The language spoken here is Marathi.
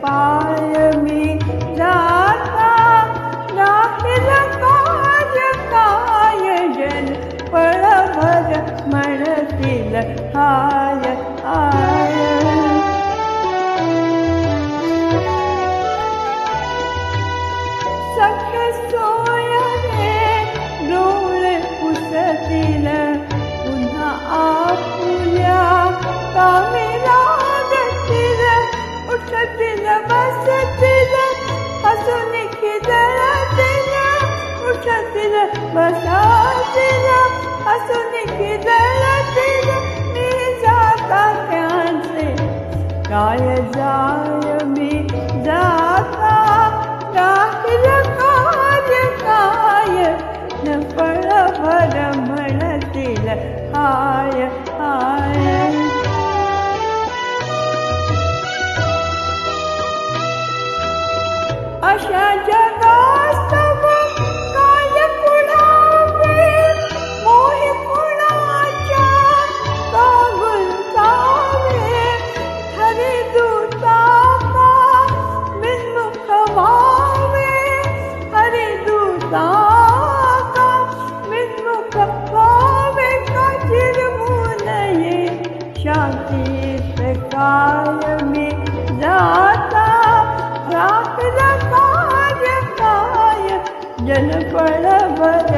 पाय मी जाता राहील काज काय जन पळभर म्हणतील हाय हाय. सखे सोय रे डोळे पुसतील पुन्हा आपुल्या कामी लागतील. उठतील बसतील हसून खिदळतील. उठतील बसतील हसून खिदळतील. मी जाता त्यांचे काय जाय मी जाता राहील काज काय न पळभर म्हणतील हाय हाय. अशा जगात काय पुढावे मोही कुणाच्या का गुंतावे. हरी दूता का बिनमुख व्हावे. हरी दूता का बिनमुख व्हावे. का चिरमू नये शांतीत काय मी जाता राहील काज काय जन पळभर